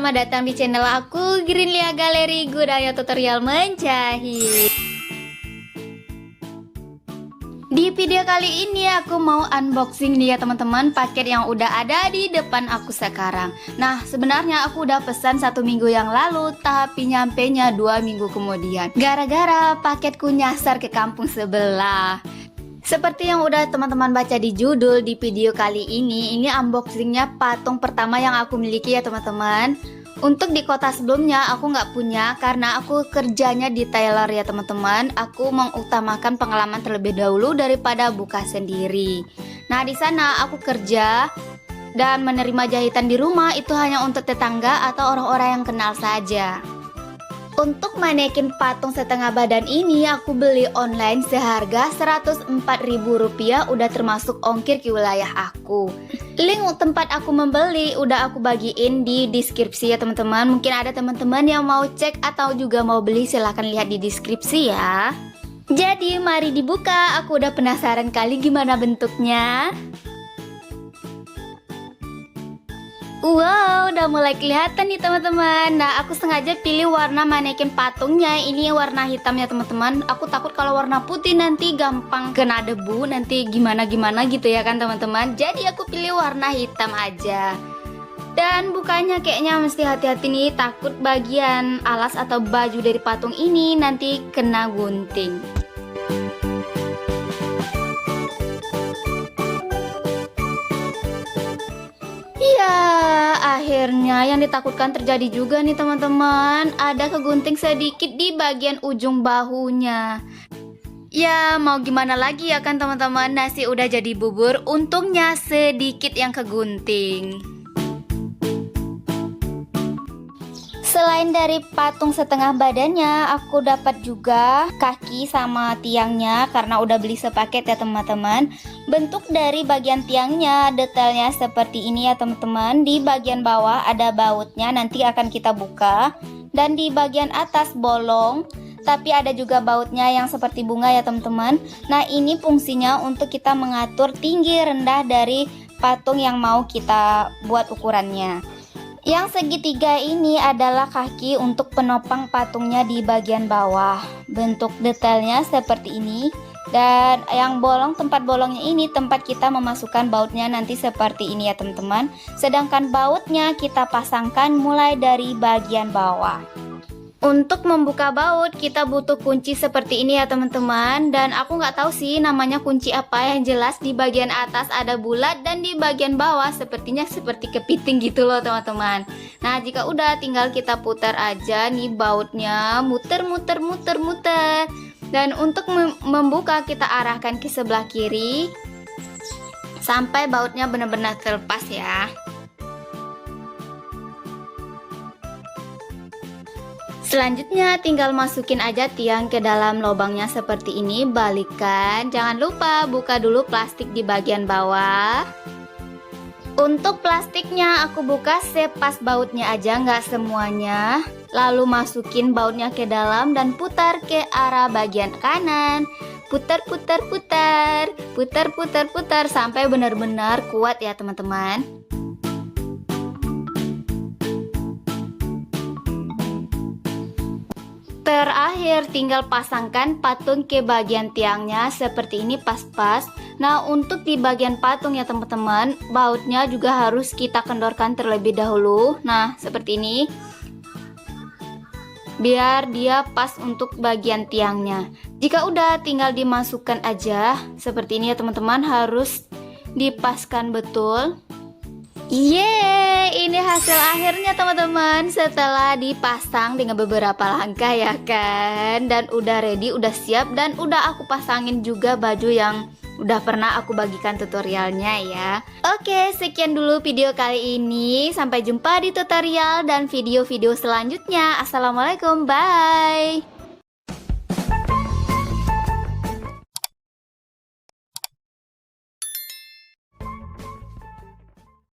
selamat datang di channel aku, Greenlia Galeri Gudaya Tutorial Menjahit. Di video kali ini aku mau unboxing nih ya teman-teman, paket yang udah ada di depan aku sekarang. Nah, sebenarnya aku udah pesan 1 minggu yang lalu, tapi nyampenya 2 minggu kemudian, gara-gara paketku nyasar ke kampung sebelah. Seperti yang udah teman-teman baca di judul di video kali ini unboxingnya patung pertama yang aku miliki ya teman-teman. Untuk di kota sebelumnya aku nggak punya karena aku kerjanya di tailor ya teman-teman. Aku mengutamakan pengalaman terlebih dahulu daripada buka sendiri. Nah, di sana aku kerja dan menerima jahitan di rumah itu hanya untuk tetangga atau orang-orang yang kenal saja. Untuk manekin patung setengah badan ini aku beli online seharga Rp104.000, udah termasuk ongkir ke wilayah aku. Link tempat aku membeli udah aku bagiin di deskripsi ya teman-teman. Mungkin ada teman-teman yang mau cek atau juga mau beli, silahkan lihat di deskripsi ya. Jadi mari dibuka, aku udah penasaran kali gimana bentuknya. Wow, udah mulai kelihatan nih teman-teman. Nah, aku sengaja pilih warna manekin patungnya ini warna hitam ya teman-teman. Aku takut kalau warna putih nanti gampang kena debu, nanti gimana-gimana gitu ya kan teman-teman. Jadi aku pilih warna hitam aja. Dan bukanya kayaknya mesti hati-hati nih, takut bagian alas atau baju dari patung ini nanti kena gunting. Ya, akhirnya yang ditakutkan terjadi juga nih teman-teman. Ada kegunting sedikit di bagian ujung bahunya. Ya, mau gimana lagi ya kan teman-teman, nasi udah jadi bubur, untungnya sedikit yang kegunting. Selain dari patung setengah badannya, aku dapat juga kaki sama tiangnya karena udah beli sepaket ya teman-teman. Bentuk dari bagian tiangnya detailnya seperti ini ya teman-teman. Di bagian bawah ada bautnya, nanti akan kita buka. Dan di bagian atas bolong, tapi ada juga bautnya yang seperti bunga ya teman-teman. Nah, ini fungsinya untuk kita mengatur tinggi rendah dari patung yang mau kita buat ukurannya. Yang segitiga ini adalah kaki untuk penopang patungnya di bagian bawah. Bentuk detailnya seperti ini. Dan yang bolong, tempat bolongnya ini tempat kita memasukkan bautnya nanti seperti ini ya teman-teman. Sedangkan bautnya kita pasangkan mulai dari bagian bawah. Untuk membuka baut kita butuh kunci seperti ini ya teman-teman. Dan aku nggak tahu sih namanya kunci apa, yang jelas di bagian atas ada bulat dan di bagian bawah sepertinya seperti kepiting gitu loh teman-teman. Nah, jika udah tinggal kita putar aja nih bautnya, muter. Dan untuk membuka kita arahkan ke sebelah kiri sampai bautnya benar-benar terlepas ya. Selanjutnya tinggal masukin aja tiang ke dalam lubangnya seperti ini, balikan. Jangan lupa buka dulu plastik di bagian bawah. Untuk plastiknya aku buka sepas bautnya aja, nggak semuanya. Lalu masukin bautnya ke dalam dan putar ke arah bagian kanan. Putar sampai benar-benar kuat ya teman-teman. Terakhir tinggal pasangkan patung ke bagian tiangnya seperti ini pas-pas. Nah, untuk di bagian patung ya teman-teman, bautnya juga harus kita kendorkan terlebih dahulu. Nah, seperti ini, biar dia pas untuk bagian tiangnya. Jika udah tinggal dimasukkan aja seperti ini ya teman-teman, harus dipaskan betul. Yeay, ini hasil akhirnya teman-teman setelah dipasang dengan beberapa langkah ya kan. Dan udah ready, udah siap, dan udah aku pasangin juga baju yang udah pernah aku bagikan tutorialnya ya. Oke, sekian dulu video kali ini. Sampai jumpa di tutorial dan video-video selanjutnya. Assalamualaikum, bye.